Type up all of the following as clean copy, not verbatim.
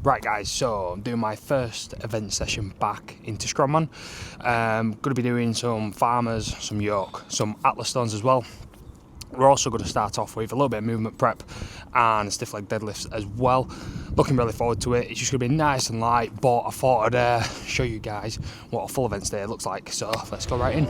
Right guys, so I'm doing my first event session back into strongman. Going to be doing some farmers, some yoke, some atlas stones as well. We're also going to start off with a little bit of movement prep and stiff leg deadlifts as well. Looking really forward to it. It's just going to be nice and light, but I thought I'd show you guys what a full events day looks like. So let's go right in.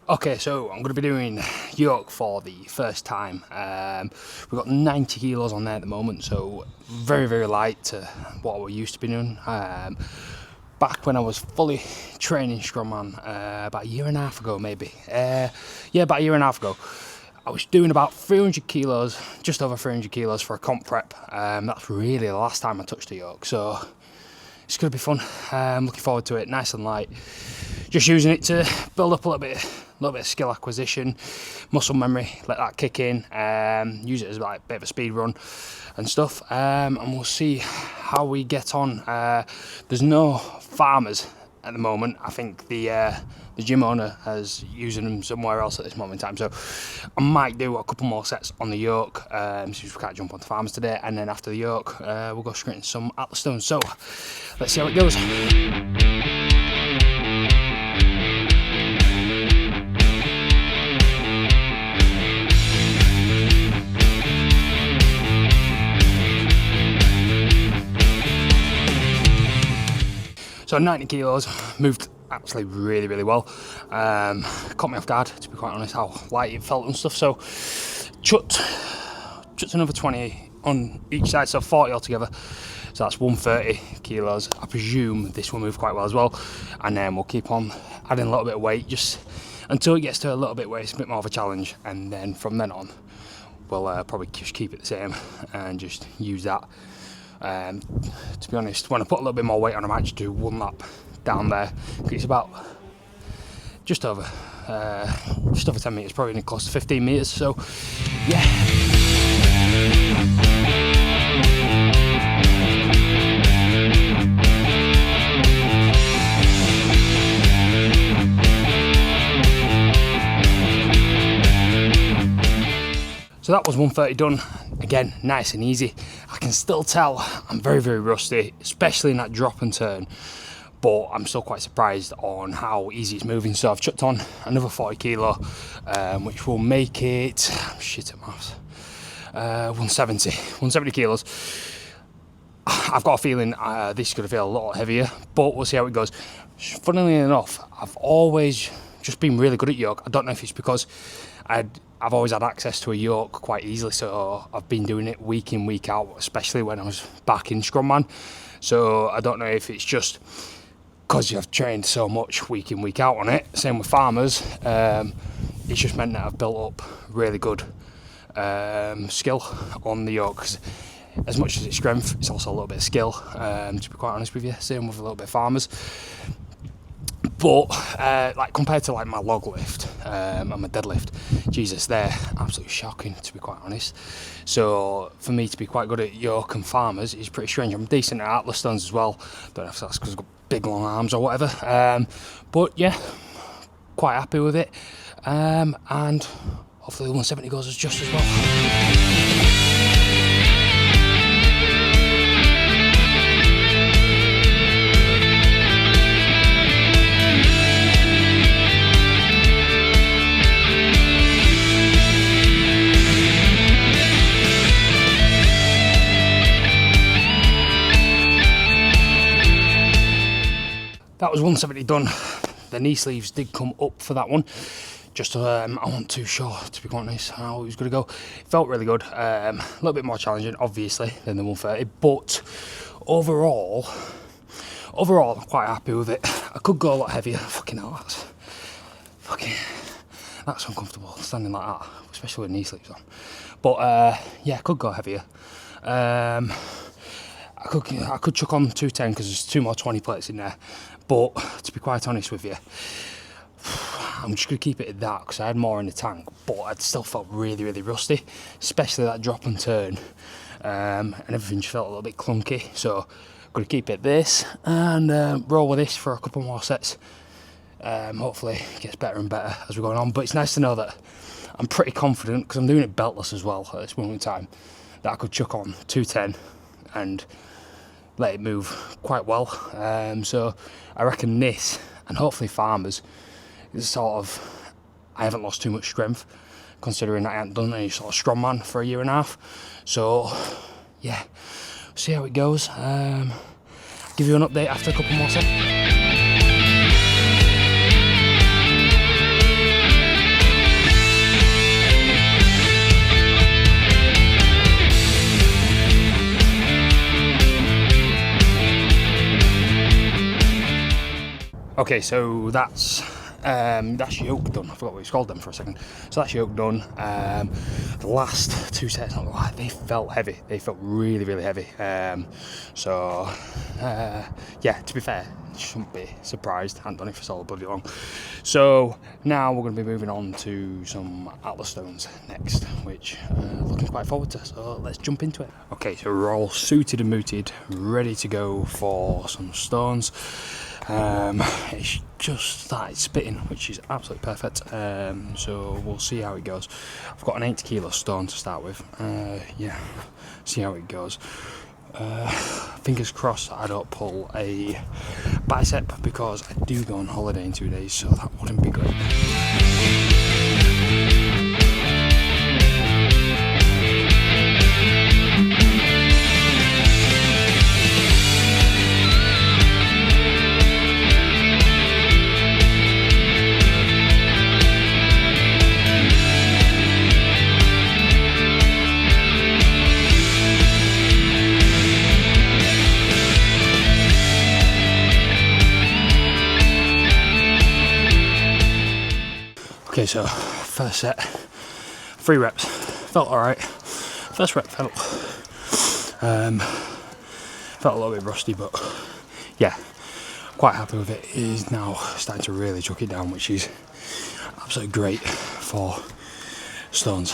Okay, so I'm going to be doing yoke for the first time. We've got 90 kilos on there at the moment, so very, very light to what we're used to be doing. Back when I was fully training strongman, about a year and a half ago maybe. About a year and a half ago. I was doing about 300 kilos, just over 300 kilos for a comp prep. That's really the last time I touched the yoke, so it's going to be fun. Looking forward to it, nice and light. Just using it to build up a little bit of skill acquisition, muscle memory, let that kick in, use it as like a bit of a speed run and stuff, and we'll see how we get on. There's no farmers at the moment. I think the gym owner is using them somewhere else at this moment in time, so I might do a couple more sets on the yoke, since we can't jump onto farmers today, and then after the yoke we'll go straight into some atlas stones. So let's see how it goes. So 90 kilos, moved actually really, really well. Caught me off guard, to be quite honest, how light it felt and stuff. So chucked another 20 on each side, so 40 altogether. So that's 130 kilos. I presume this will move quite well as well. And then we'll keep on adding a little bit of weight, just until it gets to a little bit where it's a bit more of a challenge. And then from then on, we'll probably just keep it the same and just use that. To be honest, when I put a little bit more weight on, I might just do one lap down there. It's about just over 10 meters, probably close to 15 meters. So, yeah. So that was 130 done. Again, nice and easy. I can still tell I'm very, very rusty, especially in that drop and turn, but I'm still quite surprised on how easy it's moving. So I've chucked on another 40 kilo, which will make it, I'm shit at maths, 170 kilos. I've got a feeling this is going to feel a lot heavier, but we'll see how it goes. Funnily enough, I've always just been really good at yoke. I don't know if it's because I've always had access to a yoke quite easily, so I've been doing it week in, week out, especially when I was back in strongman. So I don't know if it's just because you've trained so much week in, week out on it. Same with farmers. It's just meant that I've built up really good skill on the yoke. 'Cause as much as it's strength, it's also a little bit of skill, to be quite honest with you. Same with a little bit of farmers. But like compared to like my log lift and my deadlift, Jesus, they're absolutely shocking, to be quite honest. So for me to be quite good at yoke and farmers is pretty strange. I'm decent at atlas stones as well. Don't know if that's because I've got big long arms or whatever. But yeah, quite happy with it. And hopefully the 170 goes as just as well. That was 170 done. The knee sleeves did come up for that one. Just I wasn't too sure, to be quite honest, how it was going to go. It felt really good. A little bit more challenging, obviously, than the 130. But overall, I'm quite happy with it. I could go a lot heavier. Fucking hell, that's uncomfortable standing like that, especially with knee sleeves on. But yeah, I could go heavier. I could chuck on 210 because there's 2 more 20 plates in there. But to be quite honest with you, I'm just going to keep it at that because I had more in the tank, but I still felt really, really rusty, especially that drop and turn, and everything just felt a little bit clunky. So I'm going to keep it this and roll with this for a couple more sets. Hopefully it gets better and better as we're going on, but it's nice to know that I'm pretty confident, because I'm doing it beltless as well at this moment in time, that I could chuck on 210 and let it move quite well. So I reckon this, and hopefully Farmers, is sort of, I haven't lost too much strength considering I haven't done any sort of strongman for a year and a half. So yeah, see how it goes. Give you an update after a couple more sets. Okay, so that's yoke done. I forgot what it's called then for a second. So that's yoke done. The last 2 sets, not gonna lie, they felt heavy. They felt really, really heavy. So yeah, to be fair, you shouldn't be surprised. I haven't done it for so bloody long. So now we're going to be moving on to some Atlas stones next, which looking quite forward to. So let's jump into it. Okay, so we're all suited and mooted, ready to go for some stones. It's just started spitting, which is absolutely perfect. So we'll see how it goes. I've got an 80 kilo stone to start with. Yeah, see how it goes. Fingers crossed I don't pull a bicep, because I do go on holiday in 2 days, so that wouldn't be great. Okay, so first set, 3 reps, felt alright. First rep felt a little bit rusty, but yeah, quite happy with it. It is now starting to really chuck it down, which is absolutely great for stones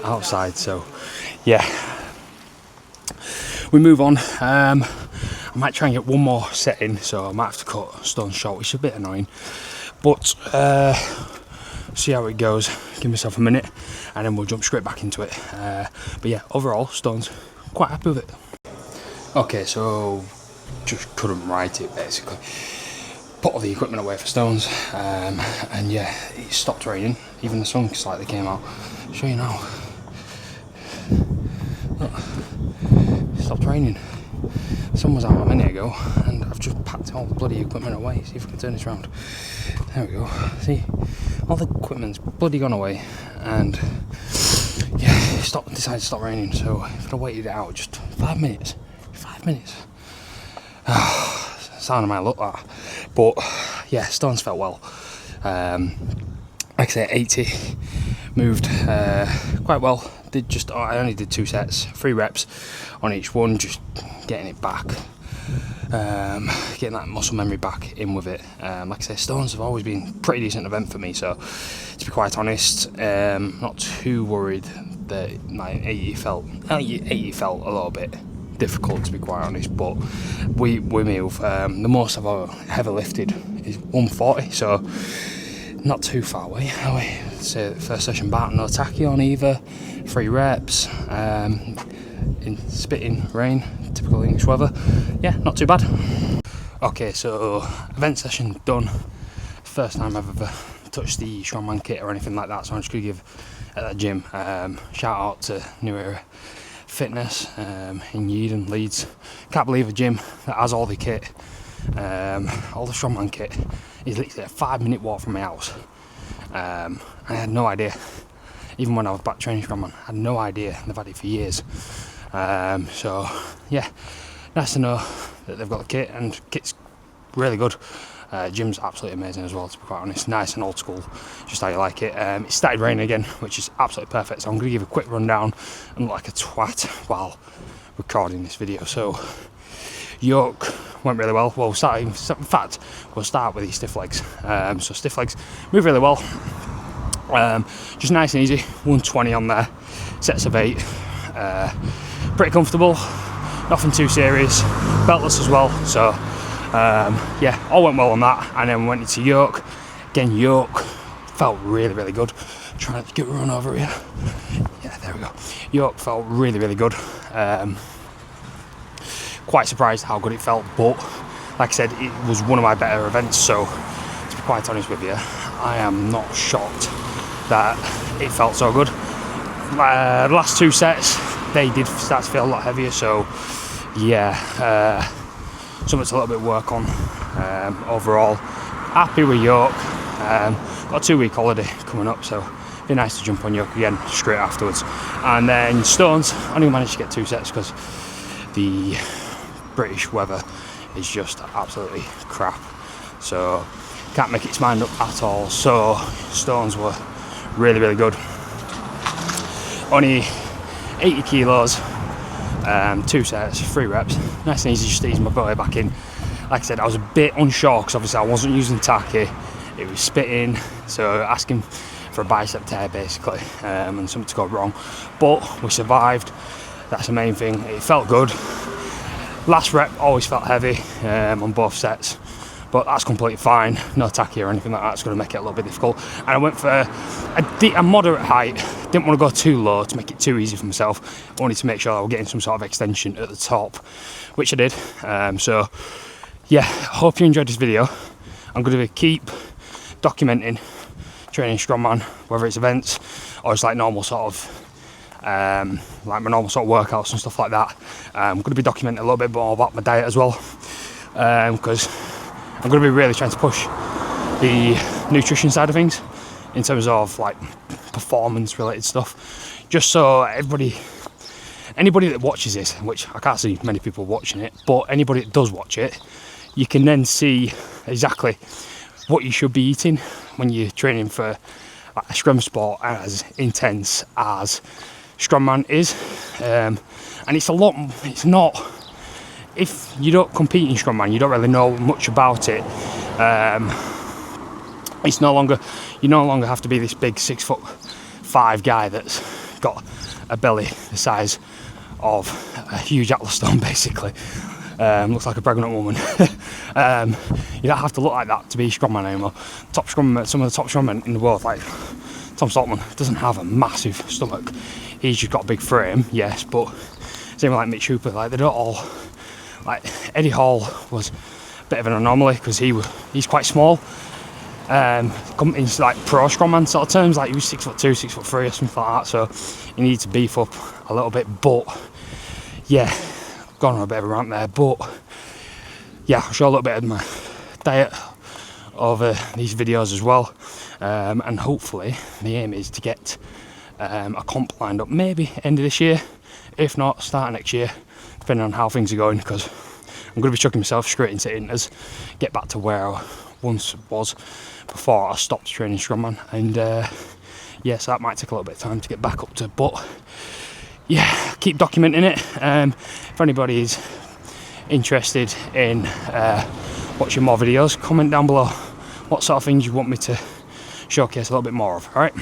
outside. So yeah, we move on. I might try and get one more set in, so I might have to cut stones short, which is a bit annoying. But see how it goes, give myself a minute, and then we'll jump straight back into it. But yeah, overall, stones, quite happy with it. Okay, so just couldn't write it basically. Put all the equipment away for stones, and yeah, it stopped raining. Even the sun slightly came out. I'll show you now. Look, it stopped raining. The sun was out a minute ago, and I've just packed all the bloody equipment away. See if we can turn this around. There we go. See, all the equipment's bloody gone away, and yeah, it decided to stop raining. So if I'd have waited it out just 5 minutes, sound of my luck that. But yeah, stones felt well. Like I say, 80 moved quite well. I only did 2 sets, 3 reps on each one, just getting it back, getting that muscle memory back in with it. Like I say, stones have always been a pretty decent event for me, so to be quite honest, not too worried that like 80 felt a little bit difficult, to be quite honest, but we move. The most I've ever lifted is 140, so not too far away, are we? So first session back, no tacky on either, 3 reps, in spitting rain, typical English weather. Yeah, not too bad. Okay, so event session done. First time I've ever touched the strongman kit or anything like that, so I'm just going to give at that gym shout out to New Era Fitness in Yeadon, Leeds. Can't believe a gym that has all the kit, all the strongman kit is literally a 5-minute walk from my house. I had no idea, even when I was back training strongman, I had no idea. They've had it for years. So yeah, nice to know that they've got the kit, and kit's really good. Gym's absolutely amazing as well, to be quite honest. Nice and old school, just how you like it. It started raining again, which is absolutely perfect, so I'm going to give a quick rundown and look like a twat while recording this video. So yoke went really well. Well, in fact, we'll start with these stiff legs. So stiff legs move really well, just nice and easy. 120 on there, sets of 8, pretty comfortable, nothing too serious, beltless as well. So yeah, all went well on that, and then we went into yoke. Again, yoke felt really good. Trying to get run over here. Yeah, there we go. Yoke felt really good. Quite surprised how good it felt, but like I said, it was one of my better events, so to be quite honest with you, I am not shocked that it felt so good. The last 2 sets, they did start to feel a lot heavier, so yeah, something to a little bit work on. Overall, happy with yoke. Got a 2-week holiday coming up, so it'd be nice to jump on yoke again straight afterwards. And then stones, I only managed to get 2 sets because the British weather is just absolutely crap, so can't make its mind up at all. So stones were really good. Only 80 kilos, 2 sets, 3 reps, nice and easy, just to ease my body back in. Like I said, I was a bit unsure because obviously I wasn't using tacky, it was spitting, so asking for a bicep tear basically, and something to go wrong, but we survived. That's the main thing. It felt good. Last rep always felt heavy on both sets, but that's completely fine. No tacky or anything like that. It's going to make it a little bit difficult. And I went for a moderate height. Didn't want to go too low to make it too easy for myself. I wanted to make sure I was getting some sort of extension at the top, which I did. So yeah, hope you enjoyed this video. I'm going to keep documenting training strongman, whether it's events or it's like normal sort of like my normal sort of workouts and stuff like that. I'm going to be documenting a little bit more about my diet as well, because I'm going to be really trying to push the nutrition side of things in terms of like performance related stuff, just so anybody that watches this, which I can't see many people watching it, but anybody that does watch it, you can then see exactly what you should be eating when you're training for like a scrum sport as intense as strongman is. And it's not, if you don't compete in strongman, you don't really know much about it. It's no longer, you no longer have to be this big 6'5" guy that's got a belly the size of a huge atlas stone basically. Looks like a pregnant woman. You don't have to look like that to be strongman anymore. Top strongman, some of the top strongmen in the world, like Tom Saltman, doesn't have a massive stomach. He's just got a big frame, yes, but same with like Mitch Hooper, like they don't all, like Eddie Hall was a bit of an anomaly because he's quite small. Into like pro strongman sort of terms, like he was 6'2", 6'3" or something like that, so you need to beef up a little bit. But yeah, gone on a bit of a rant there, but yeah, I'll show a little bit of my diet over these videos as well, and hopefully the aim is to get a comp lined up maybe end of this year, if not start next year, depending on how things are going, because I'm going to be chucking myself straight into inters, get back to where I once was before I stopped training strongman, and yes, that might take a little bit of time to get back up to, but yeah, keep documenting it. If anybody is interested in watching more videos, comment down below what sort of things you want me to showcase a little bit more of. Alright.